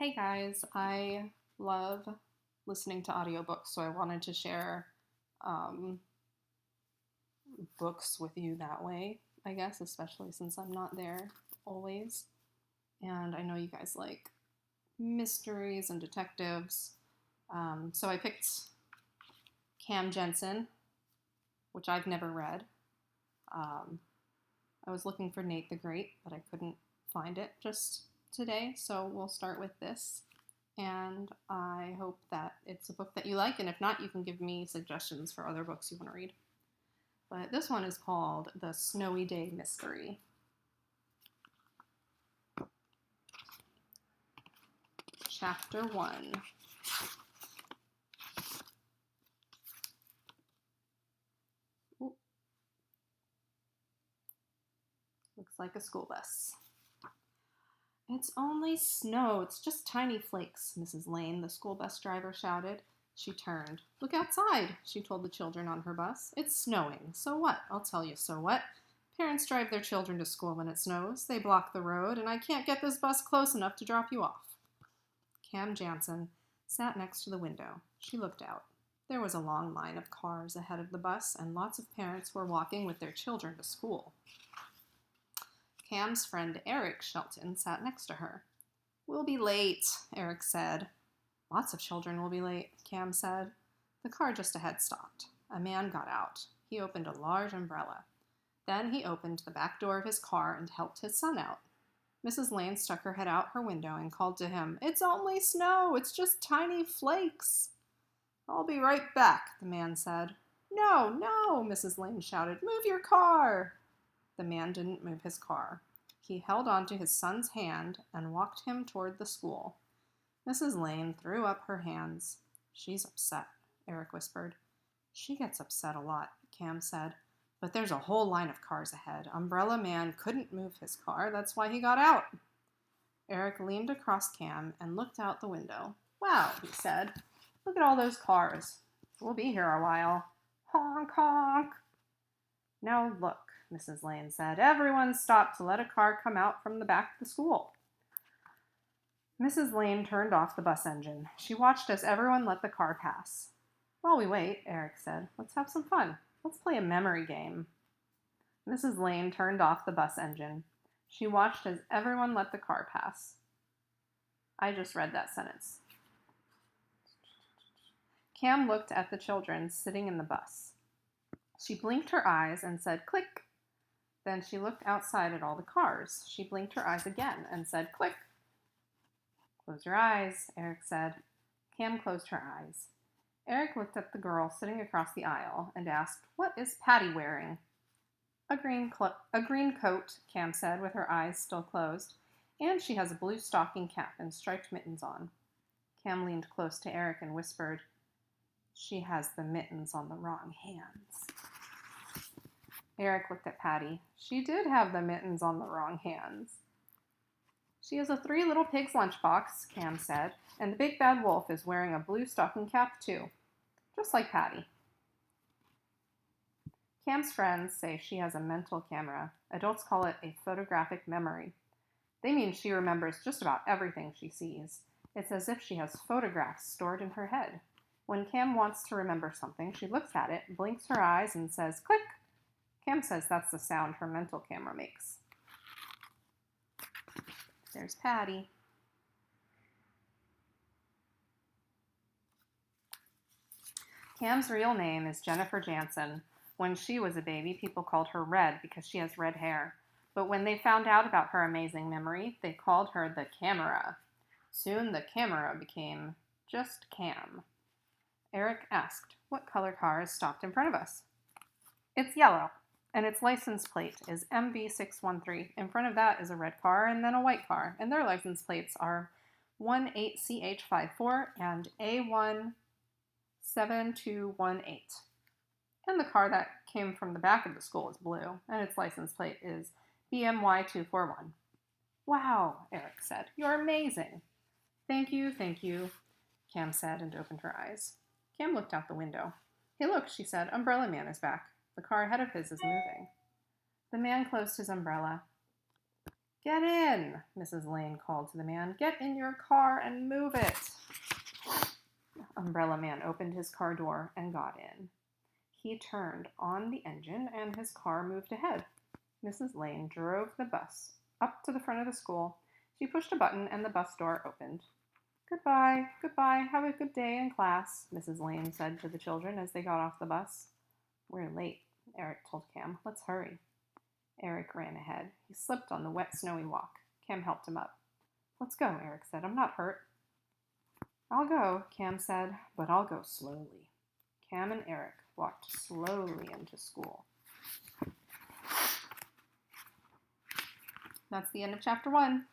Hey guys, I love listening to audiobooks, so I wanted to share um, books with you that way, I guess, especially since I'm not there always. And I know you guys like mysteries and detectives. So I picked Cam Jensen, which I've never read. Um, I was looking for Nate the Great, but I couldn't find it just today, so we'll start with this. And I hope that it's a book that you like, and if not, you can give me suggestions for other books you want to read. But this one is called The Snowy Day Mystery. Chapter 1. Ooh, looks like a school bus. It's only snow. It's just tiny flakes, Mrs. Lane, the school bus driver shouted. She turned. Look outside, she told the children on her bus. It's snowing. So what? I'll tell you so what. Parents drive their children to school when it snows. They block the road, and I can't get this bus close enough to drop you off. Cam Jansen sat next to the window. She looked out. There was a long line of cars ahead of the bus, and lots of parents were walking with their children to school. Cam's friend Eric Shelton sat next to her. We'll be late, Eric said. Lots of children will be late, Cam said. The car just ahead stopped. A man got out. He opened a large umbrella. Then he opened the back door of his car and helped his son out. Mrs. Lane stuck her head out her window and called to him, It's only snow. It's just tiny flakes. I'll be right back, the man said. No, no, Mrs. Lane shouted. Move your car. The man didn't move his car. He held on to his son's hand and walked him toward the school. Mrs. Lane threw up her hands. She's upset, Eric whispered. She gets upset a lot, Cam said. But there's a whole line of cars ahead. Umbrella Man couldn't move his car. That's why he got out. Eric leaned across Cam and looked out the window. Wow, he said. Look at all those cars. We'll be here a while. Honk, honk. Now look, Mrs. Lane said. Everyone stop to let a car come out from the back of the school. Mrs. Lane turned off the bus engine. She watched as everyone let the car pass. While we wait, Eric said, let's have some fun. Let's play a memory game. Mrs. Lane turned off the bus engine. She watched as everyone let the car pass. I just read that sentence. Cam looked at the children sitting in the bus. She blinked her eyes and said, click. Then she looked outside at all the cars. She blinked her eyes again and said, click. Close your eyes, Eric said. Cam closed her eyes. Eric looked at the girl sitting across the aisle and asked, What is Patty wearing? A green coat, Cam said, with her eyes still closed, and she has a blue stocking cap and striped mittens on. Cam leaned close to Eric and whispered, She has the mittens on the wrong hands. Eric looked at Patty. She did have the mittens on the wrong hands. She has a Three Little Pigs lunchbox, Cam said, and the big bad wolf is wearing a blue stocking cap too, just like Patty. Cam's friends say she has a mental camera. Adults call it a photographic memory. They mean she remembers just about everything she sees. It's as if she has photographs stored in her head. When Cam wants to remember something, she looks at it, blinks her eyes, and says, click. Cam says that's the sound her mental camera makes. There's Patty. Cam's real name is Jennifer Jansen. When she was a baby, people called her Red because she has red hair. But when they found out about her amazing memory, they called her the Camera. Soon the Camera became just Cam. Eric asked, What color car is stopped in front of us? It's yellow, and its license plate is MV613. In front of that is a red car and then a white car, and their license plates are 18CH54 and A17218. And the car that came from the back of the school is blue, and its license plate is BMY241. Wow, Eric said. You're amazing. Thank you, Cam said and opened her eyes. Cam looked out the window. Hey, look, she said. Umbrella Man is back. The car ahead of his is moving. The man closed his umbrella. "Get in," Mrs. Lane called to the man. "Get in your car and move it." Umbrella Man opened his car door and got in. He turned on the engine and his car moved ahead. Mrs. Lane drove the bus up to the front of the school. She pushed a button and the bus door opened. "Goodbye, goodbye, have a good day in class," Mrs. Lane said to the children as they got off the bus. "We're late," Eric told Cam. "Let's hurry." Eric ran ahead. He slipped on the wet, snowy walk. Cam helped him up. "Let's go," Eric said. "I'm not hurt." "I'll go," Cam said, "but I'll go slowly." Cam and Eric walked slowly into school. That's the end of chapter 1.